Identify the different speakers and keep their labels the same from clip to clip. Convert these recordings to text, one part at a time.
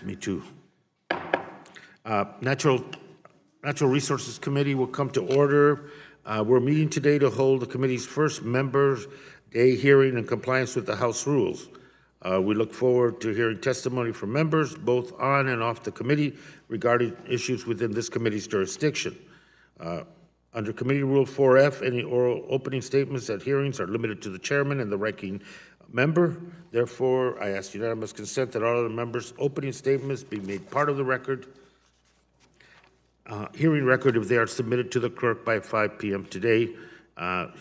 Speaker 1: Me too. Natural Resources Committee will come to order. We're meeting today to hold the committee's first members' day hearing in compliance with the House rules. We look forward to hearing testimony from members, both on and off the committee, regarding issues within this committee's jurisdiction. Under Committee Rule 4F, any oral opening statements at hearings are limited to the chairman and the ranking member. Therefore, I ask unanimous consent that all other members' opening statements be made part of the record, hearing record if they are submitted to the clerk by 5 p.m. today.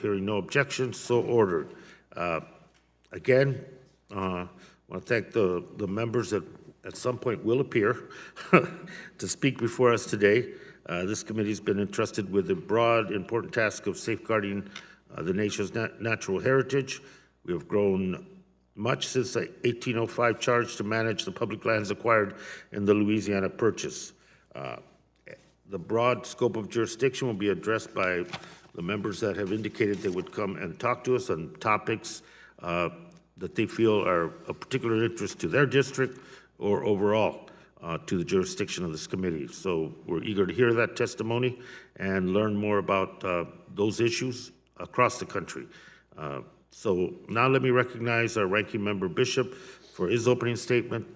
Speaker 1: Hearing no objections, so ordered. Again, I want to thank the members that at some point will appear to speak before us today. This committee has been entrusted with the broad, important task of safeguarding the nation's natural heritage. We have grown much since the 1805 charge to manage the public lands acquired in the Louisiana Purchase. The broad scope of jurisdiction will be addressed by the members that have indicated they would come and talk to us on topics that they feel are of particular interest to their district or overall to the jurisdiction of this committee. So we're eager to hear that testimony and learn more about those issues across the country. So now let me recognize our ranking member Bishop for his opening statement.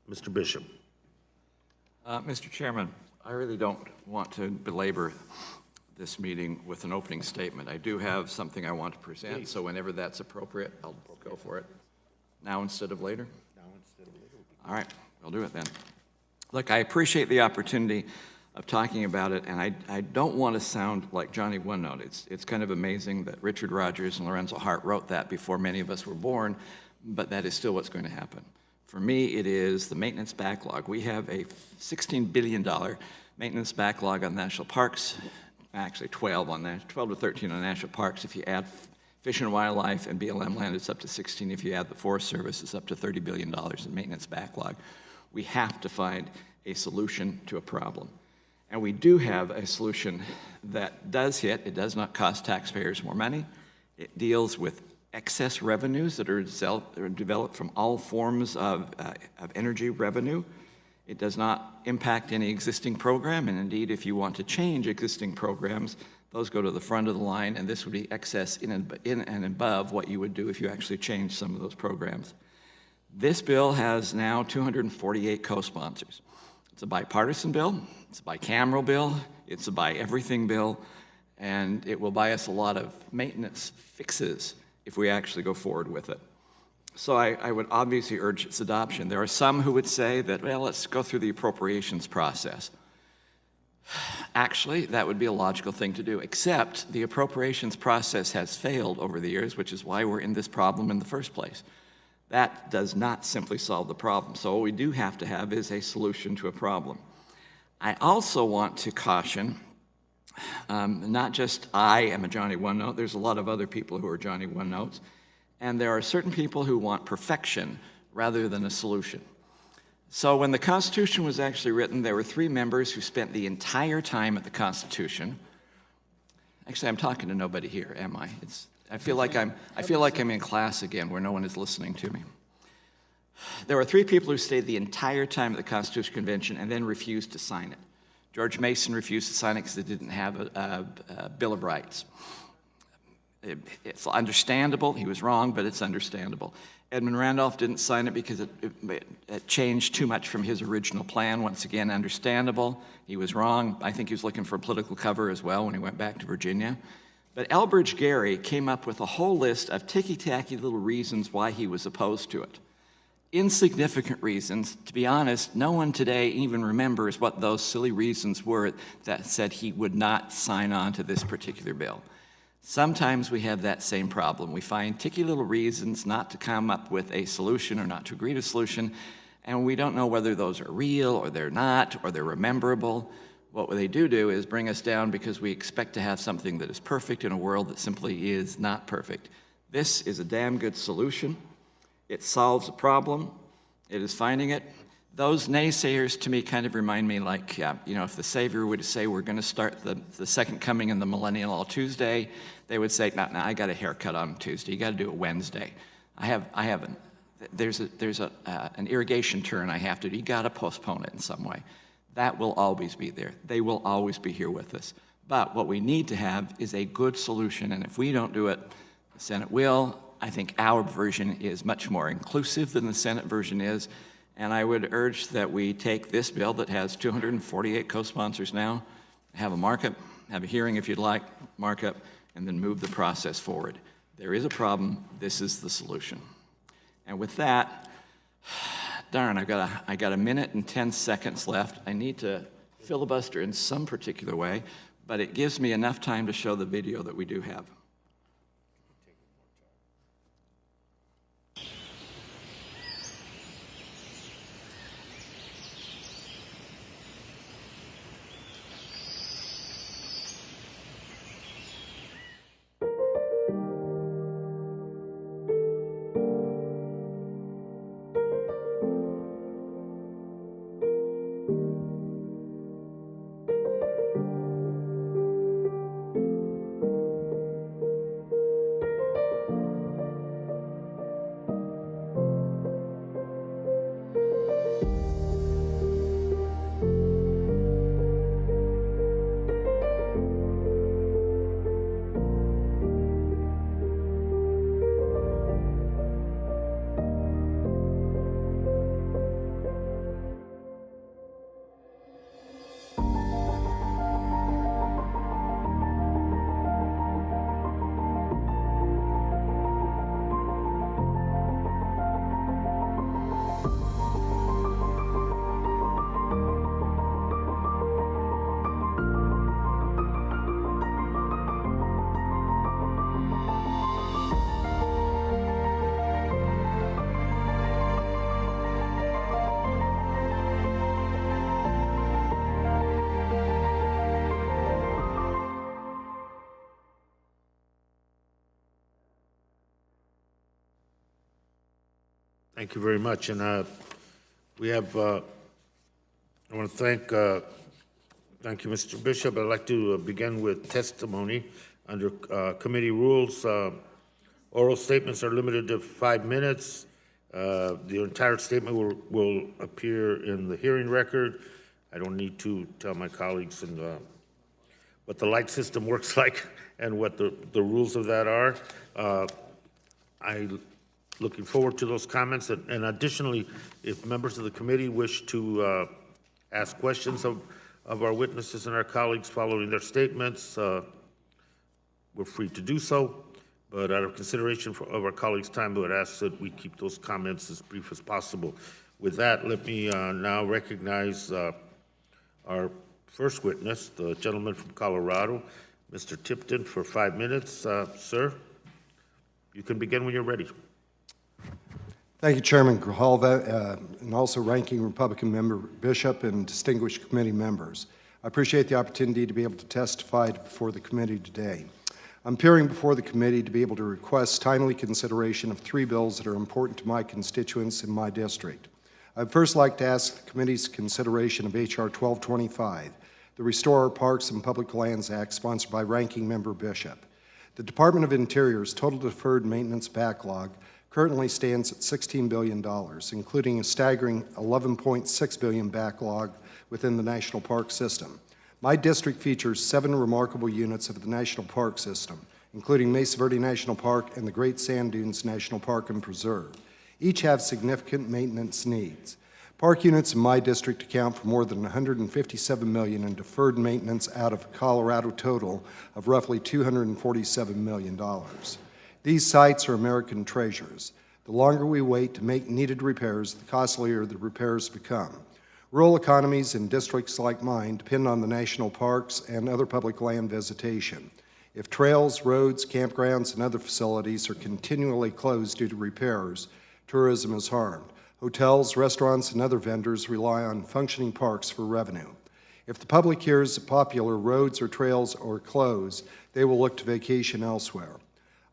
Speaker 1: Mr. Bishop.
Speaker 2: Mr. Chairman, I really don't want to belabor this meeting with an opening statement. I do have something I want to present, please. So whenever that's appropriate, I'll go for it. Now instead of later? Now instead of later. All right, I'll do it then. Look, I appreciate the opportunity of talking about it, and I don't want to sound like Johnny One Note. It's kind of amazing that Richard Rogers and Lorenzo Hart wrote that before many of us were born, but that is still what's going to happen. For me, it is the maintenance backlog. We have a $16 billion maintenance backlog on national parks, actually 12 to 13 on national parks. If you add Fish and Wildlife and BLM land, it's up to 16. If you add the Forest Service, it's up to $30 billion in maintenance backlog. We have to find a solution to a problem. And we do have a solution that does hit. It does not cost taxpayers more money. It deals with excess revenues that are developed from all forms of energy revenue. It does not impact any existing program, and indeed, if you want to change existing programs, those go to the front of the line, and this would be excess in and above what you would do if you actually changed some of those programs. This bill has now 248 co-sponsors. It's a bipartisan bill, it's a bicameral bill, it's a buy-everything bill, and it will buy us a lot of maintenance fixes if we actually go forward with it. So I would obviously urge its adoption. There are some who would say that, well, let's go through the appropriations process. Actually, that would be a logical thing to do, except the appropriations process has failed over the years, which is why we're in this problem in the first place. That does not simply solve the problem. So what we do have to have is a solution to a problem. I also want to caution, not just I am a Johnny One Note, there's a lot of other people who are Johnny One Notes, and there are certain people who want perfection rather than a solution. So when the Constitution was actually written, there were 3 members who spent the entire time at the Constitution. Actually, I'm talking to nobody here, am I? I feel like I'm in class again where no one is listening to me. There were 3 people who stayed the entire time at the Constitutional Convention and then refused to sign it. George Mason refused to sign it because it didn't have a Bill of Rights. It's understandable. He was wrong, but it's understandable. Edmund Randolph didn't sign it because it changed too much from his original plan. Once again, understandable. He was wrong. I think he was looking for political cover as well when he went back to Virginia. But Elbridge Gerry came up with a whole list of ticky-tacky little reasons why he was opposed to it. Insignificant reasons. To be honest, no one today even remembers what those silly reasons were that said he would not sign on to this particular bill. Sometimes we have that same problem. We find ticky little reasons not to come up with a solution or not to agree to a solution, and we don't know whether those are real or they're not or they're rememberable. What they do is bring us down because we expect to have something that is perfect in a world that simply is not perfect. This is a damn good solution. It solves a problem. It is finding it. Those naysayers to me kind of remind me like, if the Savior would say we're going to start the second coming in the millennial on Tuesday, they would say, no, I got a haircut on Tuesday. You got to do it Wednesday. I have there's an irrigation turn I have to do. You got to postpone it in some way. That will always be there. They will always be here with us. But what we need to have is a good solution, and if we don't do it, the Senate will. I think our version is much more inclusive than the Senate version is, and I would urge that we take this bill that has 248 co-sponsors now, have a markup, have a hearing if you'd like, markup, and then move the process forward. There is a problem. This is the solution. And with that, darn, I got a minute and 10 seconds left. I need to filibuster in some particular way, but it gives me enough time to show the video that we do have.
Speaker 1: Thank you very much. And we have, I want to thank you, Mr. Bishop. I'd like to begin with testimony under committee rules. Oral statements are limited to 5 minutes. The entire statement will appear in the hearing record. I don't need to tell my colleagues what the light system works like and what the rules of that are. I'm looking forward to those comments. And additionally, if members of the committee wish to ask questions of our witnesses and our colleagues following their statements, we're free to do so. But out of consideration of our colleagues' time, we would ask that we keep those comments as brief as possible. With that, let me now recognize our first witness, the gentleman from Colorado, Mr. Tipton, for 5 minutes. Sir, you can begin when you're ready.
Speaker 3: Thank you, Chairman Grijalva, and also Ranking Republican Member Bishop and distinguished committee members. I appreciate the opportunity to be able to testify before the committee today. I'm appearing before the committee to be able to request timely consideration of 3 bills that are important to my constituents in my district. I'd first like to ask the committee's consideration of H.R. 1225, the Restore Our Parks and Public Lands Act, sponsored by Ranking Member Bishop. The Department of Interior's total deferred maintenance backlog currently stands at $16 billion, including a staggering $11.6 billion backlog within the National Park System. My district features 7 remarkable units of the National Park System, including Mesa Verde National Park and the Great Sand Dunes National Park and Preserve. Each have significant maintenance needs. Park units in my district account for more than $157 million in deferred maintenance out of a Colorado total of roughly $247 million. These sites are American treasures. The longer we wait to make needed repairs, the costlier the repairs become. Rural economies in districts like mine depend on the national parks and other public land visitation. If trails, roads, campgrounds, and other facilities are continually closed due to repairs, tourism is harmed. Hotels, restaurants, and other vendors rely on functioning parks for revenue. If the public hears that popular roads or trails are closed, they will look to vacation elsewhere.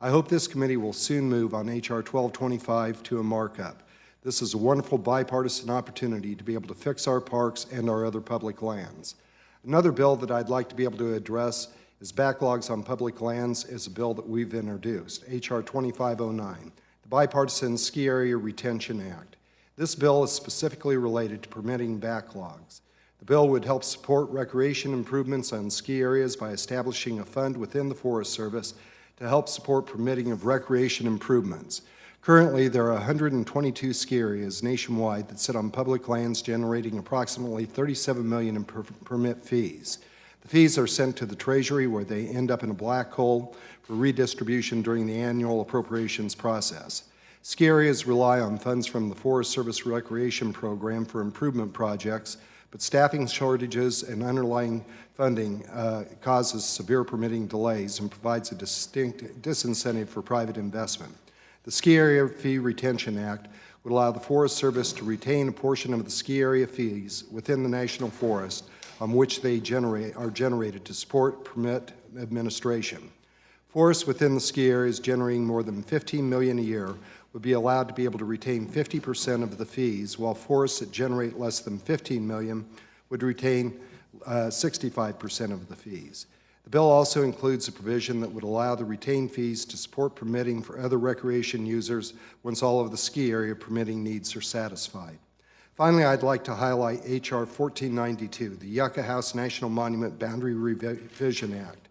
Speaker 3: I hope this committee will soon move on H.R. 1225 to a markup. This is a wonderful bipartisan opportunity to be able to fix our parks and our other public lands. Another bill that I'd like to be able to address is backlogs on public lands is a bill that we've introduced, H.R. 2509. the Bipartisan Ski Area Retention Act. This bill is specifically related to permitting backlogs. The bill would help support recreation improvements on ski areas by establishing a fund within the Forest Service to help support permitting of recreation improvements. Currently, there are 122 ski areas nationwide that sit on public lands, generating approximately $37 million in permit fees. The fees are sent to the Treasury, where they end up in a black hole for redistribution during the annual appropriations process. Ski areas rely on funds from the Forest Service Recreation Program for improvement projects, but staffing shortages and underlying funding causes severe permitting delays and provides a distinct disincentive for private investment. The Ski Area Fee Retention Act would allow the Forest Service to retain a portion of the ski area fees within the National Forest on which they are generated to support permit administration. Forests within the ski areas generating more than $15 million a year would be allowed to be able to retain 50% of the fees, while forests that generate less than $15 million would retain 65% of the fees. The bill also includes a provision that would allow the retained fees to support permitting for other recreation users once all of the ski area permitting needs are satisfied. Finally, I'd like to highlight H.R. 1492, the Yucca House National Monument Boundary Revision Act.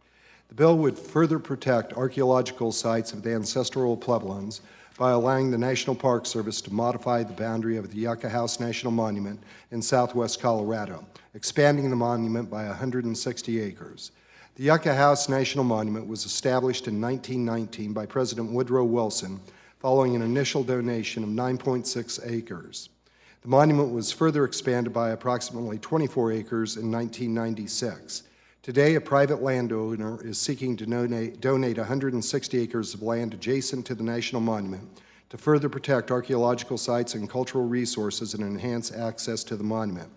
Speaker 3: The bill would further protect archaeological sites of the ancestral Puebloans by allowing the National Park Service to modify the boundary of the Yucca House National Monument in southwest Colorado, expanding the monument by 160 acres. The Yucca House National Monument was established in 1919 by President Woodrow Wilson following an initial donation of 9.6 acres. The monument was further expanded by approximately 24 acres in 1996. Today, a private landowner is seeking to donate 160 acres of land adjacent to the National Monument to further protect archaeological sites and cultural resources and enhance access to the monument.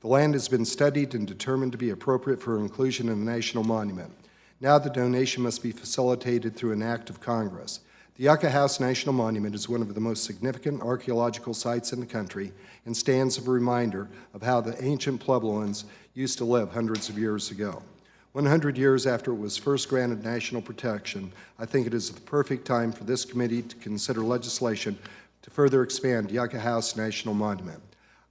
Speaker 3: The land has been studied and determined to be appropriate for inclusion in the National Monument. Now the donation must be facilitated through an act of Congress. The Yucca House National Monument is one of the most significant archaeological sites in the country and stands as a reminder of how the ancient Puebloans used to live hundreds of years ago. 100 years after it was first granted national protection, I think it is the perfect time for this committee to consider legislation to further expand Yucca House National Monument.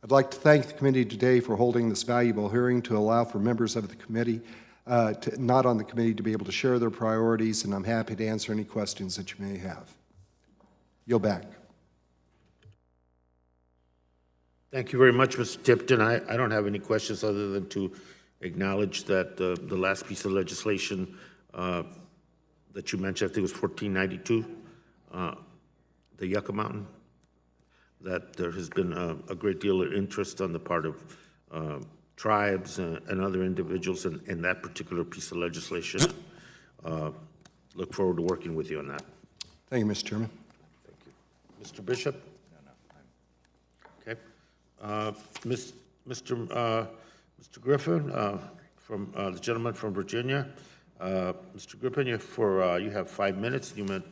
Speaker 3: I'd like to thank the committee today for holding this valuable hearing to allow for members of the committee, not on the committee, to be able to share their priorities, and I'm happy to answer any questions that you may have. Yield back.
Speaker 1: Thank you very much, Mr. Tipton. I don't have any questions other than to acknowledge that the last piece of legislation that you mentioned, I think it was 1492, the Yucca Mountain, that there has been a great deal of interest on the part of tribes and other individuals in that particular piece of legislation. Look forward to working with you on that.
Speaker 3: Thank you, Mr. Chairman.
Speaker 1: Thank you. Mr. Bishop? Okay. Mr. Griffin, from the gentleman from Virginia. Mr. Griffin, you have 5 minutes. You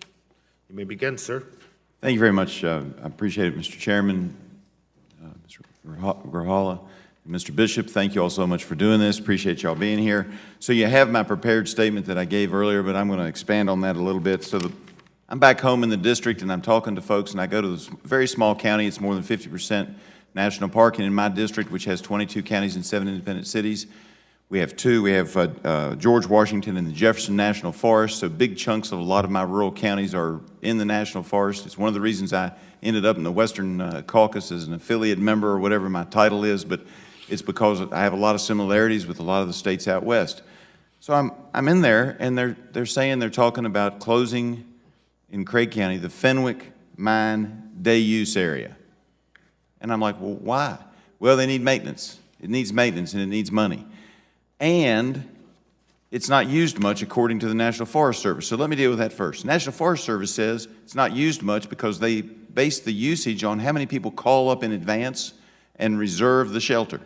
Speaker 1: may begin, sir.
Speaker 4: Thank you very much. I appreciate it, Mr. Chairman, Mr. Grijalva, Mr. Bishop. Thank you all so much for doing this. Appreciate y'all being here. So you have my prepared statement that I gave earlier, but I'm going to expand on that a little bit. So I'm back home in the district, and I'm talking to folks, and I go to this very small county. It's more than 50% national park, and in my district, which has 22 counties and 7 independent cities, we have 2. We have George Washington and the Jefferson National Forest, so big chunks of a lot of my rural counties are in the National Forest. It's one of the reasons I ended up in the Western Caucus as an affiliate member or whatever my title is, but it's because I have a lot of similarities with a lot of the states out west. So I'm in there, and they're saying they're talking about closing in Craig County the Fenwick Mine Day Use Area. And I'm like, well, why? Well, they need maintenance. It needs maintenance, and it needs money. And it's not used much according to the National Forest Service. So let me deal with that first. National Forest Service says it's not used much because they base the usage on how many people call up in advance and reserve the shelter.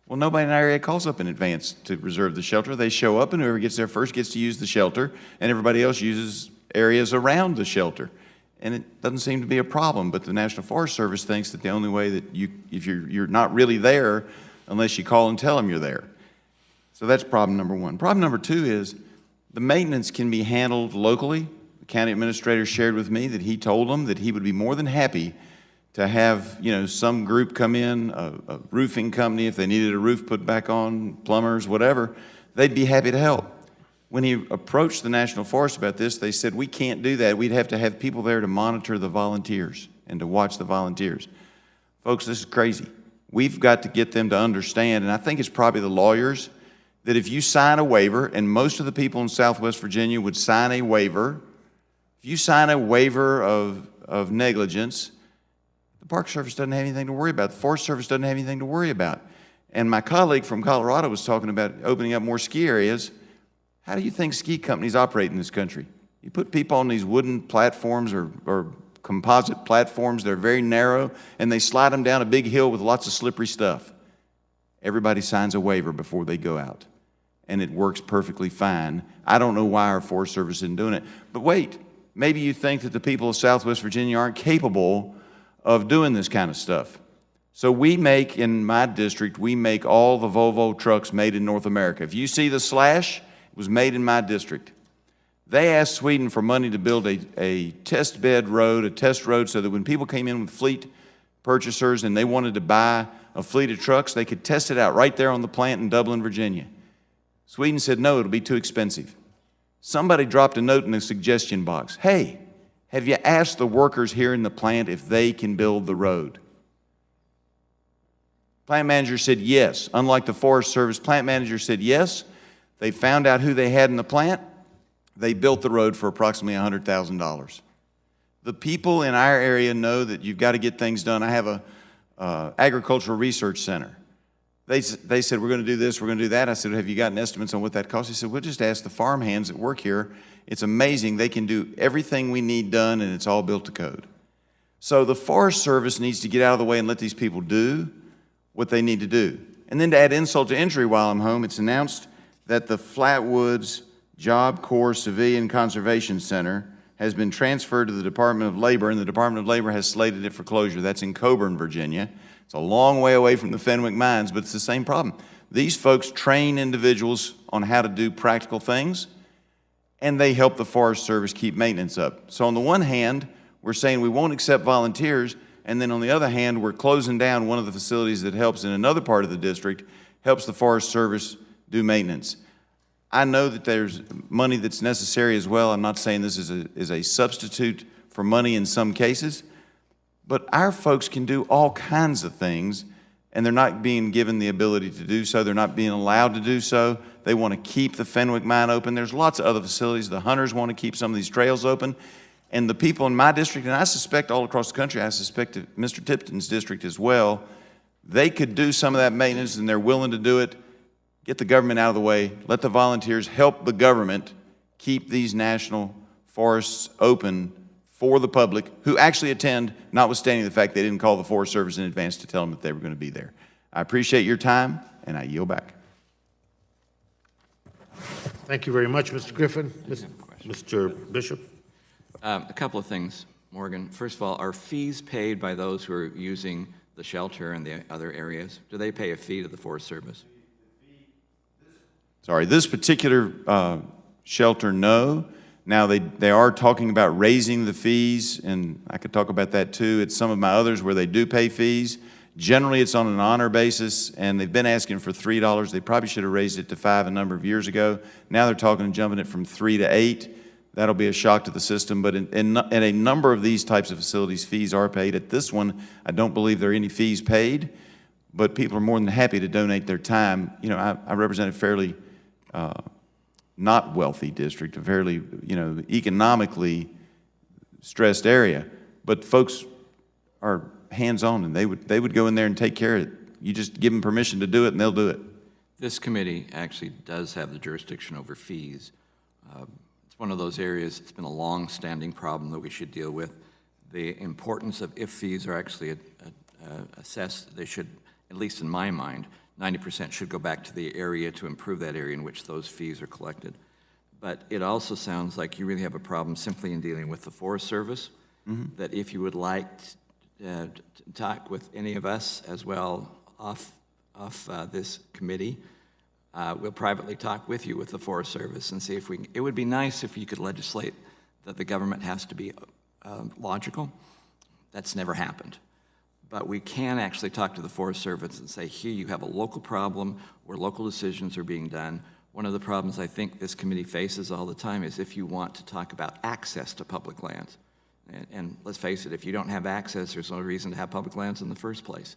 Speaker 4: Well, nobody in our area calls up in advance to reserve the shelter. They show up, and whoever gets there first gets to use the shelter, and everybody else uses areas around the shelter. And it doesn't seem to be a problem, but the National Forest Service thinks that the only way that if you're not really there unless you call and tell them you're there. So that's problem number one. Problem number two is the maintenance can be handled locally. the county administrator shared with me that he told them that he would be more than happy to have, some group come in, a roofing company, if they needed a roof put back on, plumbers, whatever, they'd be happy to help. When he approached the National Forest about this, they said, we can't do that. We'd have to have people there to monitor the volunteers and to watch the volunteers. Folks, this is crazy. We've got to get them to understand, and I think it's probably the lawyers, that if you sign a waiver, and most of the people in Southwest Virginia would sign a waiver, if you sign a waiver of negligence, the Park Service doesn't have anything to worry about. The Forest Service doesn't have anything to worry about. And my colleague from Colorado was talking about opening up more ski areas. How do you think ski companies operate in this country? You put people on these wooden platforms or composite platforms that are very narrow, and they slide them down a big hill with lots of slippery stuff. Everybody signs a waiver before they go out, and it works perfectly fine. I don't know why our Forest Service isn't doing it. But wait, maybe you think that the people of Southwest Virginia aren't capable of doing this kind of stuff. So we make, in my district, we make all the Volvo trucks made in North America. If you see the Slash, it was made in my district. They asked Sweden for money to build a test bed road, a test road, so that when people came in with fleet purchasers and they wanted to buy a fleet of trucks, they could test it out right there on the plant in Dublin, Virginia. Sweden said, no, it'll be too expensive. Somebody dropped a note in the suggestion box. Hey, have you asked the workers here in the plant if they can build the road? Plant manager said yes. Unlike the Forest Service, plant manager said yes. They found out who they had in the plant. They built the road for approximately $100,000. The people in our area know that you've got to get things done. I have a agricultural research center. They said, we're going to do this, we're going to do that. I said, have you gotten estimates on what that costs? He said, we'll just ask the farm hands that work here. It's amazing. They can do everything we need done, and it's all built to code. So the Forest Service needs to get out of the way and let these people do what they need to do. And then to add insult to injury while I'm home, it's announced that the Flatwoods Job Corps Civilian Conservation Center has been transferred to the Department of Labor, and the Department of Labor has slated it for closure. That's in Coburn, Virginia. It's a long way away from the Fenwick mines, but it's the same problem. These folks train individuals on how to do practical things, and they help the Forest Service keep maintenance up. So on the one hand, we're saying we won't accept volunteers, and then on the other hand, we're closing down one of the facilities that helps in another part of the district, helps the Forest Service do maintenance. I know that there's money that's necessary as well. I'm not saying this is a substitute for money in some cases, but our folks can do all kinds of things, and they're not being given the ability to do so. They're not being allowed to do so. They want to keep the Fenwick mine open. There's lots of other facilities. The hunters want to keep some of these trails open. And the people in my district, and I suspect all across the country, I suspect that Mr. Tipton's district as well, they could do some of that maintenance, and they're willing to do it. Get the government out of the way. Let the volunteers help the government keep these national forests open for the public who actually attend, notwithstanding the fact they didn't call the Forest Service in advance to tell them that they were going to be there. I appreciate your time, and I yield back.
Speaker 1: Thank you very much, Mr. Griffin. Mr. Bishop?
Speaker 2: A couple of things, Morgan. First of all, are fees paid by those who are using the shelter and the other areas? Do they pay a fee to the Forest Service?
Speaker 4: Sorry, this particular shelter, no. Now, they are talking about raising the fees, and I could talk about that too. It's some of my others where they do pay fees. Generally, it's on an honor basis, and they've been asking for $3. They probably should have raised it to $5 a number of years ago. Now they're talking jumping it from $3 to $8. That'll be a shock to the system, but in a number of these types of facilities, fees are paid. At this one, I don't believe there are any fees paid, but people are more than happy to donate their time. You know, I represent a fairly not wealthy district, a fairly, economically stressed area, but folks are hands-on, and they would go in there and take care of it. You just give them permission to do it, and they'll do it.
Speaker 2: This committee actually does have the jurisdiction over fees. It's one of those areas, it's been a long-standing problem that we should deal with. The importance of if fees are actually assessed, they should, at least in my mind, 90% should go back to the area to improve that area in which those fees are collected. But it also sounds like you really have a problem simply in dealing with the Forest Service, that if you would like to talk with any of us as well off this committee, we'll privately talk with you with the Forest Service and see if we can. It would be nice if you could legislate that the government has to be logical. That's never happened. But we can actually talk to the Forest Service and say, here you have a local problem where local decisions are being done. One of the problems I think this committee faces all the time is if you want to talk about access to public lands. And let's face it, if you don't have access, there's no reason to have public lands in the first place.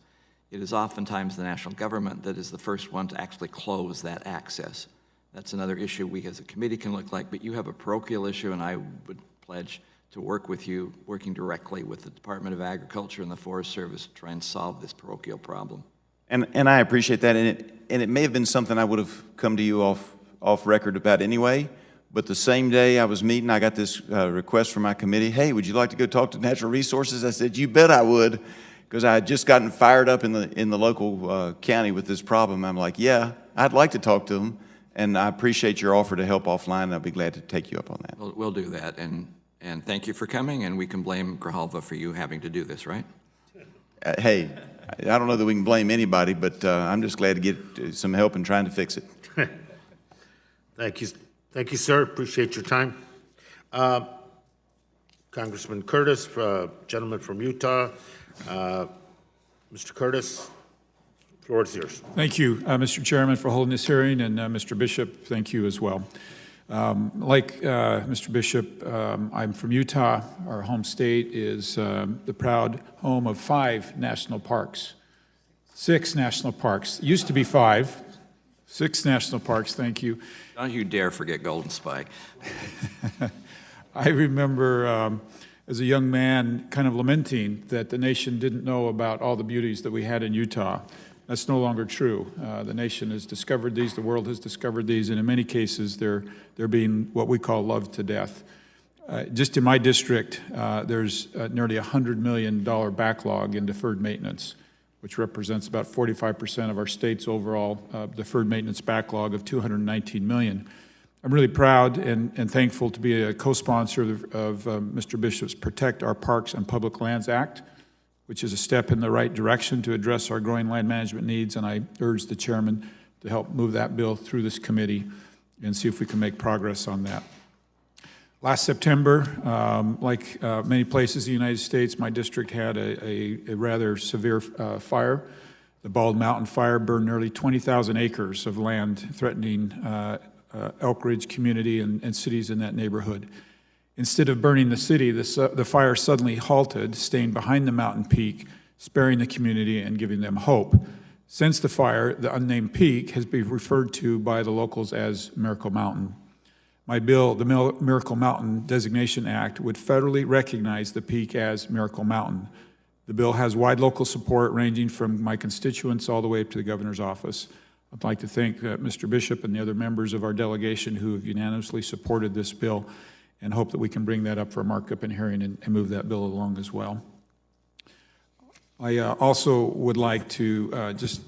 Speaker 2: It is oftentimes the national government that is the first one to actually close that access. That's another issue we as a committee can look like, but you have a parochial issue, and I would pledge to work with you, working directly with the Department of Agriculture and the Forest Service to try and solve this parochial problem.
Speaker 4: And I appreciate that, and it may have been something I would have come to you off record about anyway, but the same day I was meeting, I got this request from my committee, hey, would you like to go talk to Natural Resources? I said, you bet I would, because I had just gotten fired up in the local county with this problem. I'm like, yeah, I'd like to talk to them, and I appreciate your offer to help offline, and I'll be glad to take you up on that.
Speaker 2: We'll do that, and thank you for coming, and we can blame Grijalva for you having to do this, right?
Speaker 4: Hey, I don't know that we can blame anybody, but I'm just glad to get some help in trying to fix it.
Speaker 1: Thank you, sir. Appreciate your time. Congressman Curtis, gentleman from Utah. Mr. Curtis, floor is yours.
Speaker 5: Thank you, Mr. Chairman, for holding this hearing, and Mr. Bishop, thank you as well. Like Mr. Bishop, I'm from Utah. Our home state is the proud home of 5 national parks. 6 national parks. It used to be 5. 6 national parks, thank you.
Speaker 2: Don't you dare forget Golden Spike.
Speaker 5: I remember as a young man kind of lamenting that the nation didn't know about all the beauties that we had in Utah. That's no longer true. The nation has discovered these, the world has discovered these, and in many cases they're being what we call loved to death. Just in my district, there's nearly $100 million backlog in deferred maintenance, which represents about 45% of our state's overall deferred maintenance backlog of $219 million. I'm really proud and thankful to be a co-sponsor of Mr. Bishop's Protect Our Parks and Public Lands Act, which is a step in the right direction to address our growing land management needs, and I urge the chairman to help move that bill through this committee and see if we can make progress on that. Last September, like many places in the United States, my district had a rather severe fire. The Bald Mountain Fire burned nearly 20,000 acres of land, threatening Elk Ridge community and cities in that neighborhood. Instead of burning the city, the fire suddenly halted, staying behind the mountain peak, sparing the community and giving them hope. Since the fire, the unnamed peak has been referred to by the locals as Miracle Mountain. My bill, the Miracle Mountain Designation Act, would federally recognize the peak as Miracle Mountain. The bill has wide local support ranging from my constituents all the way up to the governor's office. I'd like to thank Mr. Bishop and the other members of our delegation who have unanimously supported this bill, and hope that we can bring that up for a markup and hearing and move that bill along as well. I also would like to just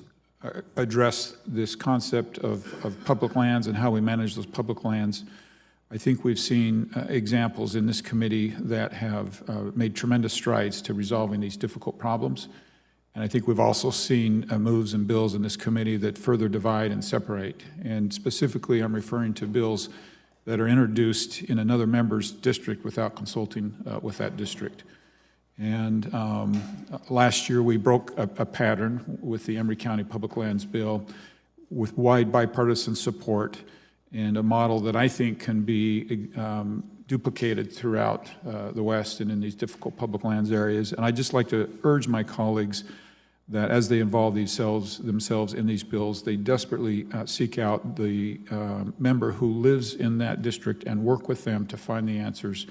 Speaker 5: address this concept of public lands and how we manage those public lands. I think we've seen examples in this committee that have made tremendous strides to resolving these difficult problems. And I think we've also seen moves and bills in this committee that further divide and separate. And specifically, I'm referring to bills that are introduced in another member's district without consulting with that district. And last year, we broke a pattern with the Emory County Public Lands Bill with wide bipartisan support and a model that I think can be duplicated throughout the West and in these difficult public lands areas. And I'd just like to urge my colleagues that as they involve themselves in these bills, they desperately seek out the member who lives in that district and work with them to find the answers.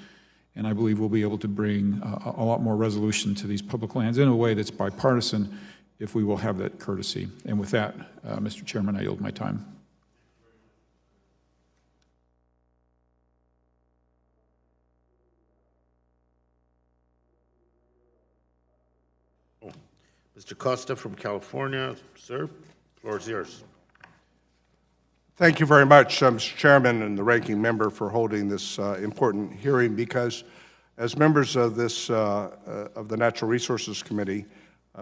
Speaker 5: And I believe we'll be able to bring a lot more resolution to these public lands in a way that's bipartisan if we will have that courtesy. And with that, Mr. Chairman, I yield my time.
Speaker 1: Mr. Costa from California, sir, floor is yours.
Speaker 6: Thank you very much, Mr. Chairman and the ranking member, for holding this important hearing, because as members of the Natural Resources Committee,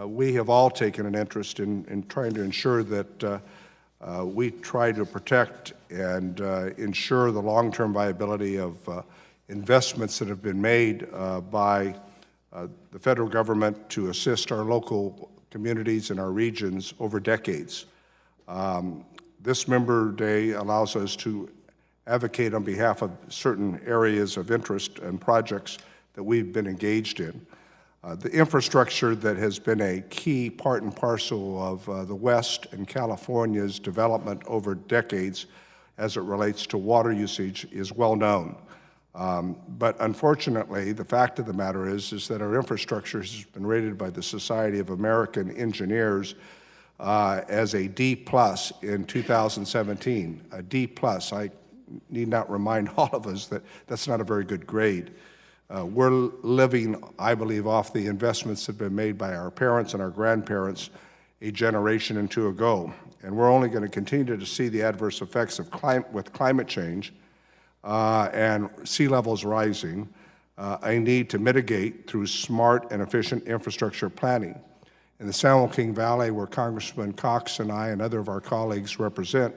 Speaker 6: we have all taken an interest in trying to ensure that we try to protect and ensure the long-term viability of investments that have been made by the federal government to assist our local communities and our regions over decades. This Member Day allows us to advocate on behalf of certain areas of interest and projects that we've been engaged in. The infrastructure that has been a key part and parcel of the West and California's development over decades as it relates to water usage is well known. But unfortunately, the fact of the matter is that our infrastructure has been rated by the Society of American Engineers as a D+ in 2017. A D+. I need not remind all of us that that's not a very good grade. We're living, I believe, off the investments that have been made by our parents and our grandparents a generation or two ago. And we're only going to continue to see the adverse effects of climate change and sea levels rising, a need to mitigate through smart and efficient infrastructure planning. In the San Joaquin Valley, where Congressman Cox and I and other of our colleagues represent,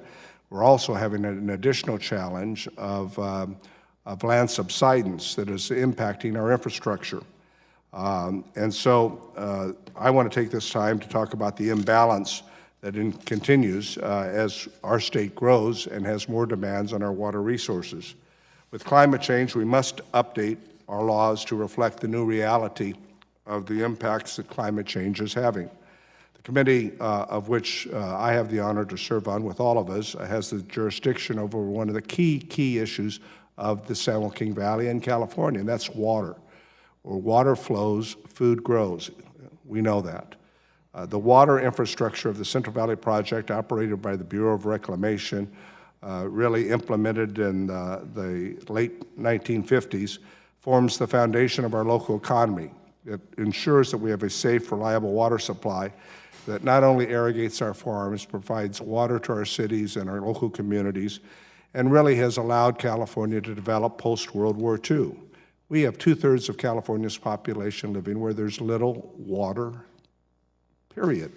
Speaker 6: we're also having an additional challenge of land subsidence that is impacting our infrastructure. And so I want to take this time to talk about the imbalance that continues as our state grows and has more demands on our water resources. With climate change, we must update our laws to reflect the new reality of the impacts that climate change is having. The committee of which I have the honor to serve on with all of us has the jurisdiction over one of the key issues of the San Joaquin Valley and California, and that's water. Where water flows, food grows. We know that. The water infrastructure of the Central Valley Project, operated by the Bureau of Reclamation, really implemented in the late 1950s, forms the foundation of our local economy. It ensures that we have a safe, reliable water supply that not only irrigates our farms, provides water to our cities and our local communities, and really has allowed California to develop post-World War II. We have 2/3 of California's population living where there's little water, period.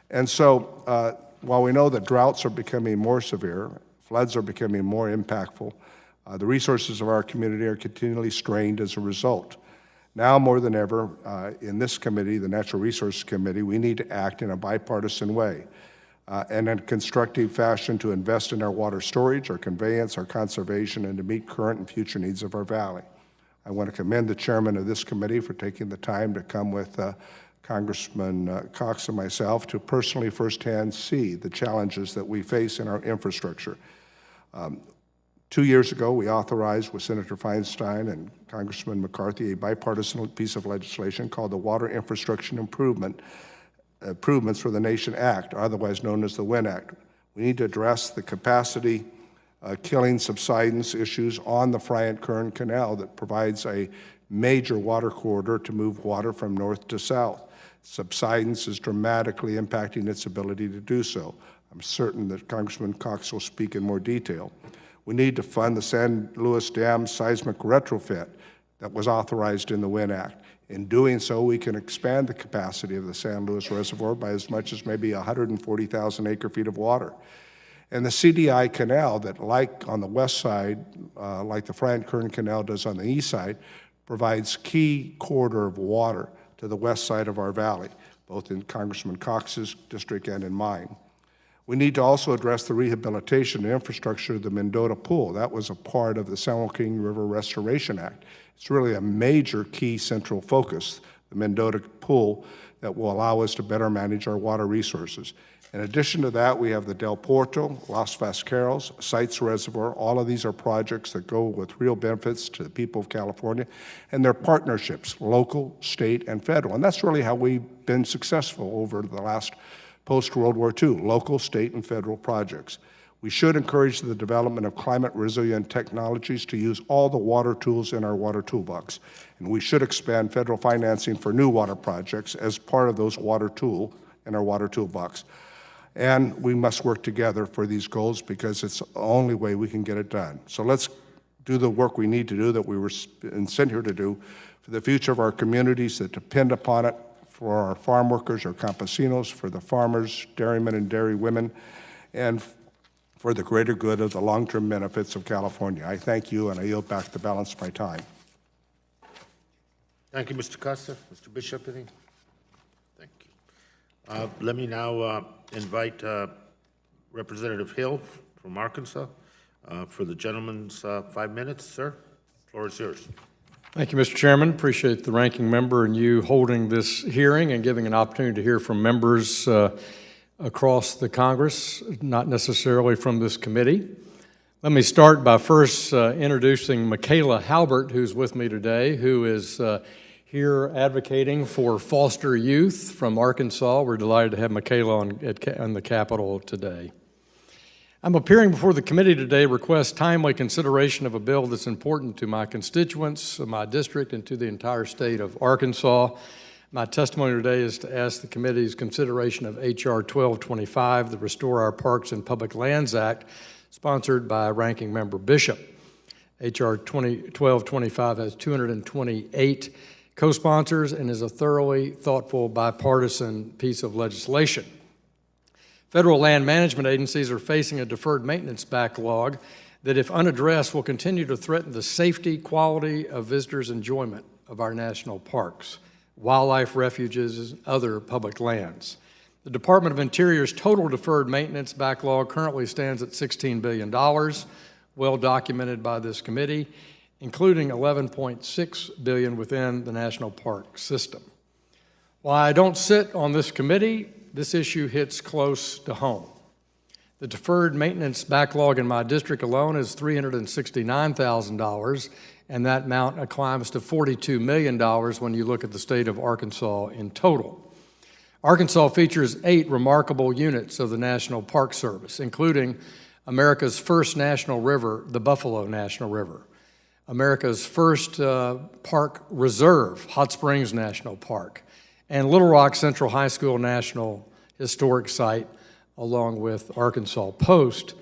Speaker 6: And so while we know that droughts are becoming more severe, floods are becoming more impactful, the resources of our community are continually strained as a result. Now more than ever, in this committee, the Natural Resources Committee, we need to act in a bipartisan way and in a constructive fashion to invest in our water storage, our conveyance, our conservation, and to meet current and future needs of our valley. I want to commend the chairman of this committee for taking the time to come with Congressman Cox and myself to personally firsthand see the challenges that we face in our infrastructure. 2 years ago, we authorized with Senator Feinstein and Congressman McCarthy a bipartisan piece of legislation called the Water Infrastructure Improvements for the Nation Act, otherwise known as the WIN Act. We need to address the capacity killing subsidence issues on the Friant-Kern Canal that provides a major water corridor to move water from north to south. Subsidence is dramatically impacting its ability to do so. I'm certain that Congressman Cox will speak in more detail. We need to fund the San Luis Dam seismic retrofit that was authorized in the WIN Act. In doing so, we can expand the capacity of the San Luis Reservoir by as much as maybe 140,000 acre-feet of water. And the CDI Canal that, like on the west side, like the Friant-Kern Canal does on the east side, provides key corridor of water to the west side of our valley, both in Congressman Cox's district and in mine. We need to also address the rehabilitation and infrastructure of the Mendota Pool. That was a part of the San Joaquin River Restoration Act. It's really a major key central focus, the Mendota Pool, that will allow us to better manage our water resources. In addition to that, we have the Del Porto, Los Vasqueros, Sites Reservoir. All of these are projects that go with real benefits to the people of California, and they're partnerships, local, state, and federal. And that's really how we've been successful over the last post-World War II, local, state, and federal projects. We should encourage the development of climate-resilient technologies to use all the water tools in our water toolbox. And we should expand federal financing for new water projects as part of those water tool in our water toolbox. And we must work together for these goals because it's the only way we can get it done. So let's do the work we need to do that we were sent here to do for the future of our communities that depend upon it, for our farm workers, our campesinos, for the farmers, dairymen and dairy women, and for the greater good of the long-term benefits of California. I thank you, and I yield back the balance of my time.
Speaker 1: Thank you, Mr. Costa. Mr. Bishop, anything? Thank you. Let me now invite Representative Hill from Arkansas for the gentleman's 5 minutes. Sir, floor is yours.
Speaker 7: Thank you, Mr. Chairman. Appreciate the ranking member and you holding this hearing and giving an opportunity to hear from members across the Congress, not necessarily from this committee. Let me start by first introducing Michaela Halbert, who's with me today, who is here advocating for foster youth from Arkansas. We're delighted to have Michaela on the Capitol today. I'm appearing before the committee today to request timely consideration of a bill that's important to my constituents, my district, and to the entire state of Arkansas. My testimony today is to ask the committee's consideration of H.R. 1225, the Restore Our Parks and Public Lands Act, sponsored by Ranking Member Bishop. H.R. 1225 has 228 co-sponsors and is a thoroughly thoughtful bipartisan piece of legislation. Federal land management agencies are facing a deferred maintenance backlog that, if unaddressed, will continue to threaten the safety, quality of visitors' enjoyment of our national parks, wildlife refuges, and other public lands. The Department of Interior's total deferred maintenance backlog currently stands at $16 billion, well documented by this committee, including $11.6 billion within the national park system. While I don't sit on this committee, this issue hits close to home. The deferred maintenance backlog in my district alone is $369,000, and that amount climbs to $42 million when you look at the state of Arkansas in total. Arkansas features 8 remarkable units of the National Park Service, including America's first national river, the Buffalo National River, America's first park reserve, Hot Springs National Park, and Little Rock Central High School National Historic Site, along with Arkansas Post.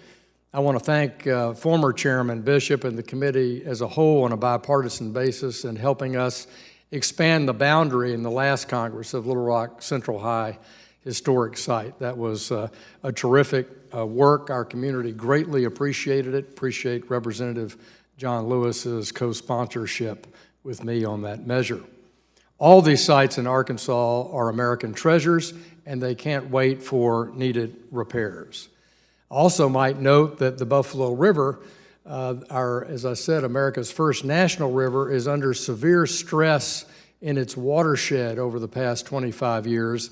Speaker 7: I want to thank former Chairman Bishop and the committee as a whole on a bipartisan basis in helping us expand the boundary in the last Congress of Little Rock Central High Historic Site. That was a terrific work. Our community greatly appreciated it. Appreciate Representative John Lewis's co-sponsorship with me on that measure. All these sites in Arkansas are American treasures, and they can't wait for needed repairs. I also might note that the Buffalo River, as I said, America's first national river, is under severe stress in its watershed over the past 25 years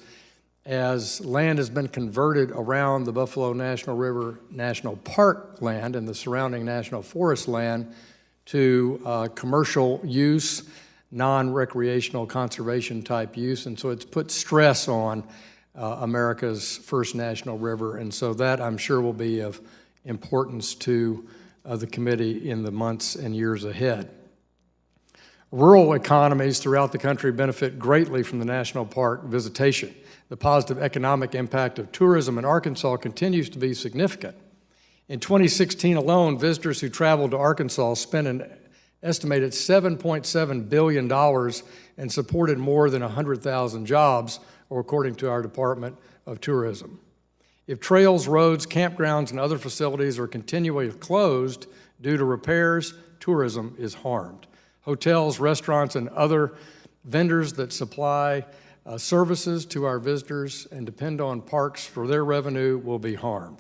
Speaker 7: as land has been converted around the Buffalo National River National Park land and the surrounding national forest land to commercial use, non-recreational conservation type use, and so it's put stress on America's first national river, and so that I'm sure will be of importance to the committee in the months and years ahead. Rural economies throughout the country benefit greatly from the national park visitation. The positive economic impact of tourism in Arkansas continues to be significant. In 2016 alone, visitors who traveled to Arkansas spent an estimated $7.7 billion and supported more than 100,000 jobs, or according to our Department of Tourism. If trails, roads, campgrounds, and other facilities are continually closed due to repairs, tourism is harmed. Hotels, restaurants, and other vendors that supply services to our visitors and depend on parks for their revenue will be harmed.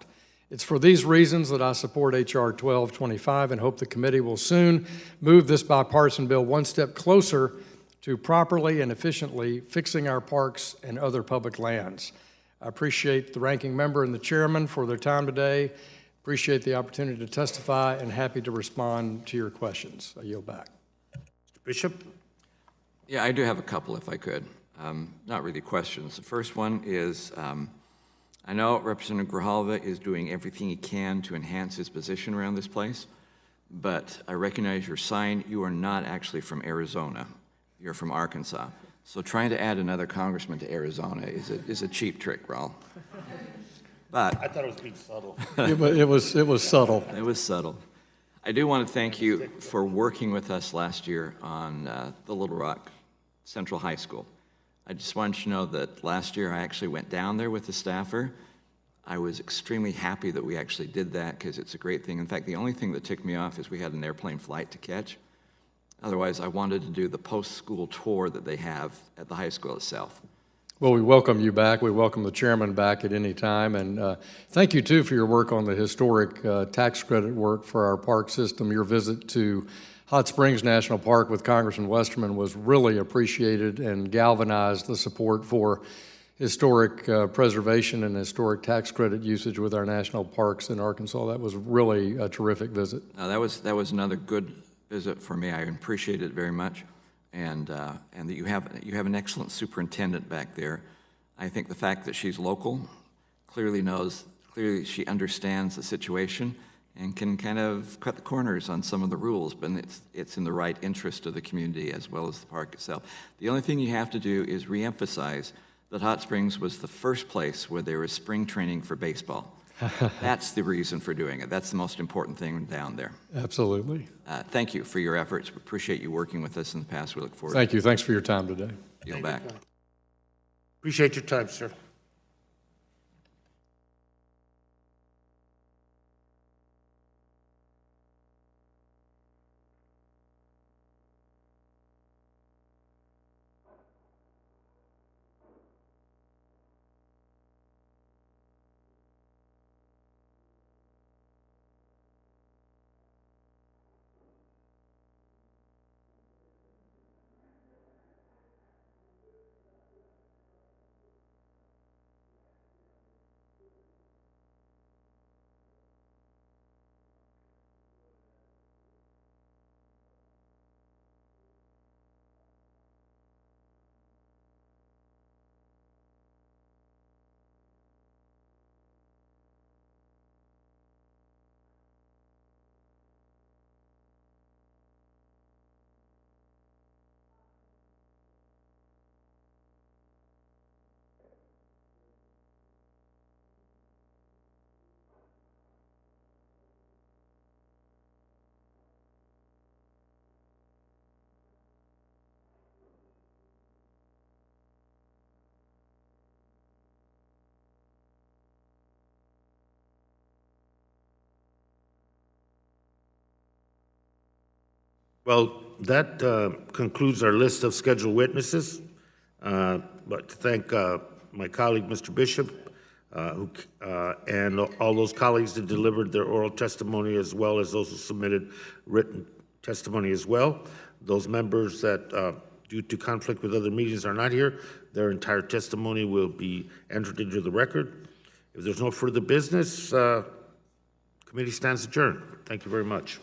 Speaker 7: It's for these reasons that I support H.R. 1225 and hope the committee will soon move this bipartisan bill one step closer to properly and efficiently fixing our parks and other public lands. I appreciate the ranking member and the chairman for their time today. Appreciate the opportunity to testify and happy to respond to your questions. I yield back.
Speaker 1: Mr. Bishop?
Speaker 2: Yeah, I do have a couple if I could. Not really questions. The first one is, I know Representative Grijalva is doing everything he can to enhance his position around this place, but I recognize your sign. You are not actually from Arizona. You're from Arkansas. So trying to add another congressman to Arizona is a cheap trick, Raul. But
Speaker 1: I thought it was being subtle.
Speaker 7: It was subtle.
Speaker 2: it was subtle. I do want to thank you for working with us last year on the Little Rock Central High School. I just want you to know that last year I actually went down there with the staffer. I was extremely happy that we actually did that because it's a great thing. In fact, the only thing that ticked me off is we had an airplane flight to catch. Otherwise, I wanted to do the post-school tour that they have at the high school itself.
Speaker 7: Well, we welcome you back. We welcome the chairman back at any time. And thank you, too, for your work on the historic tax credit work for our park system. Your visit to Hot Springs National Park with Congressman Westerman was really appreciated and galvanized the support for historic preservation and historic tax credit usage with our national parks in Arkansas. That was really a terrific visit.
Speaker 2: That was another good visit for me. I appreciate it very much. And that you have an excellent superintendent back there. I think the fact that she's local clearly she understands the situation and can kind of cut the corners on some of the rules, but it's in the right interest of the community as well as the park itself. The only thing you have to do is reemphasize that Hot Springs was the first place where there was spring training for baseball. That's the reason for doing it. That's the most important thing down there.
Speaker 7: Absolutely.
Speaker 2: Thank you for your efforts. We appreciate you working with us in the past. We look forward
Speaker 7: Thank you. Thanks for your time today.
Speaker 2: to you back.
Speaker 1: Appreciate your time, sir. Well, that concludes our list of scheduled witnesses. But to thank my colleague, Mr. Bishop, and all those colleagues that delivered their oral testimony, as well as those who submitted written testimony as well. Those members that, due to conflict with other meetings, are not here, their entire testimony will be entered into the record. If there's no further business, committee stands adjourned. Thank you very much.